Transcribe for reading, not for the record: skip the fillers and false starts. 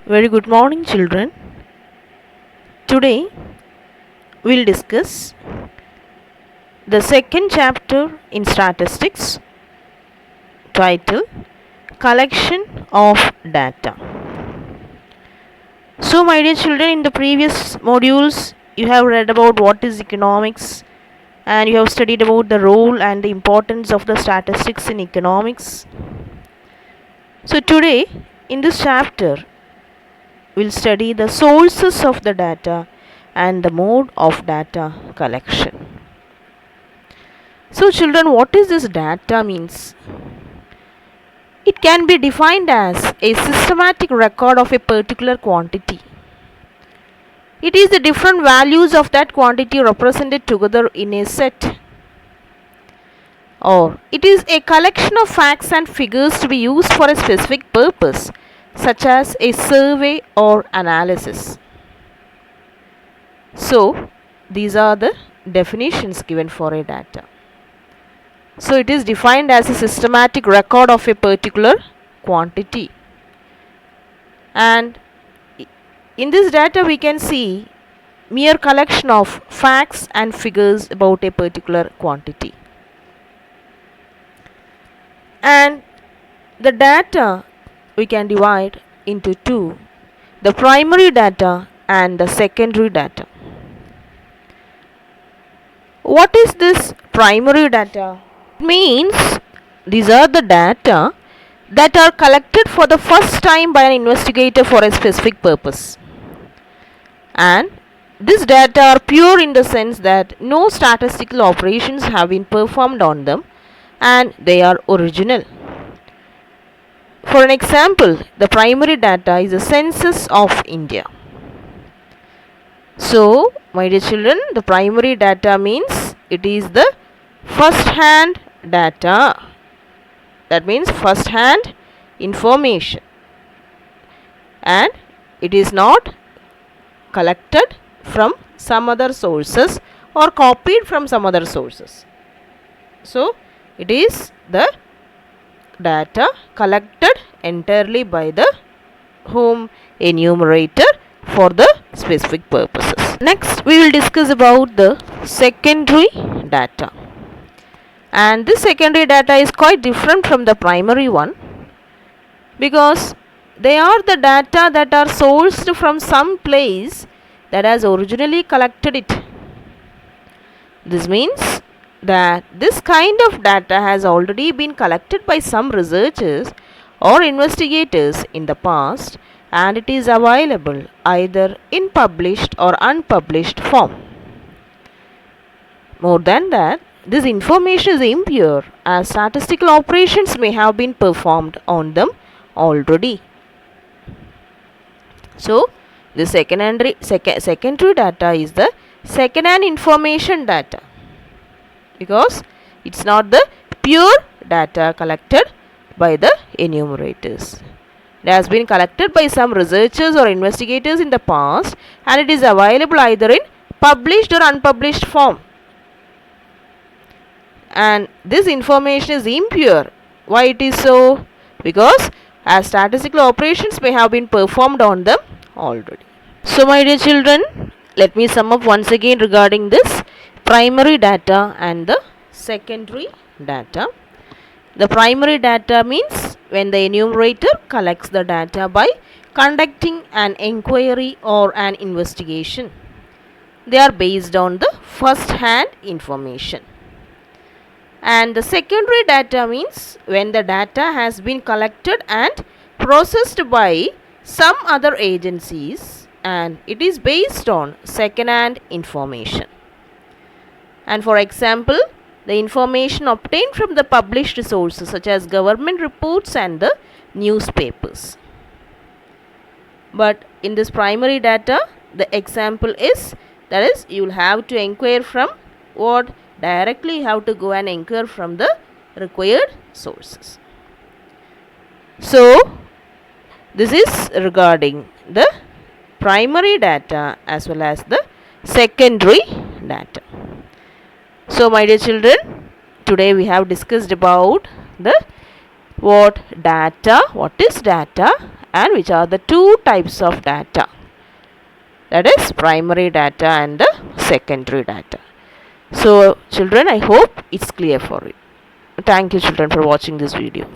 Very good morning, children. Today we'll discuss the second chapter in statistics titled Collection of Data. So, my dear children, in the previous modules, you have read about what is economics and you have studied about the role and the importance of the statistics in economics. So, today in this chapter, we'll study the sources of the data and the mode of data collection. So children, what is this data means? It can be defined as a systematic record of a particular quantity. It is the different values of that quantity represented together in a set. Or it is a collection of facts and figures to be used for a specific purpose, such as a survey or analysis. So, these are the definitions given for a data. So, it is defined as a systematic record of a particular quantity. And in this data, we can see mere collection of facts and figures about a particular quantity. And the data we can divide into two, the primary data and the secondary data. What is this primary data? It means these are the data that are collected for the first time by an investigator for a specific purpose. And these data are pure in the sense that no statistical operations have been performed on them and they are original. For an example, the primary data is the census of India. So, my dear children, the primary data means it is the first hand data. That means first hand information. And it is not collected from some other sources or copied from some other sources. So, it is the data collected entirely by the enumerator for the specific purposes. Next, we will discuss about the secondary data. And this secondary data is quite different from the primary one because they are the data that are sourced from some place that has originally collected it. This means that this kind of data has already been collected by some researchers or investigators in the past and it is available either in published or unpublished form. More than that, this information is impure as statistical operations may have been performed on them already. So, the secondary data is the second-hand information data because it is not the pure data collected by the enumerators. It has been collected by some researchers or investigators in the past and it is available either in published or unpublished form. And this information is impure. Why it is so? Because as statistical operations may have been performed on them already. So my dear children, let me sum up once again regarding this primary data and the secondary data. The primary data means when the enumerator collects the data by conducting an inquiry or an investigation. They are based on the first hand information. And the secondary data means when the data has been collected and processed by some other agencies and it is based on second hand information. And for example, the information obtained from the published sources such as government reports and the newspapers. But in this primary data, the example is that is you will have to inquire from what? Directly you have to go and inquire from the required sources. So, this is regarding the primary data as well as the secondary data. So, my dear children, today we have discussed about the what is data and which are the two types of data, that is primary data and the secondary data. So children, I hope it's clear for you. Thank you children for watching this video.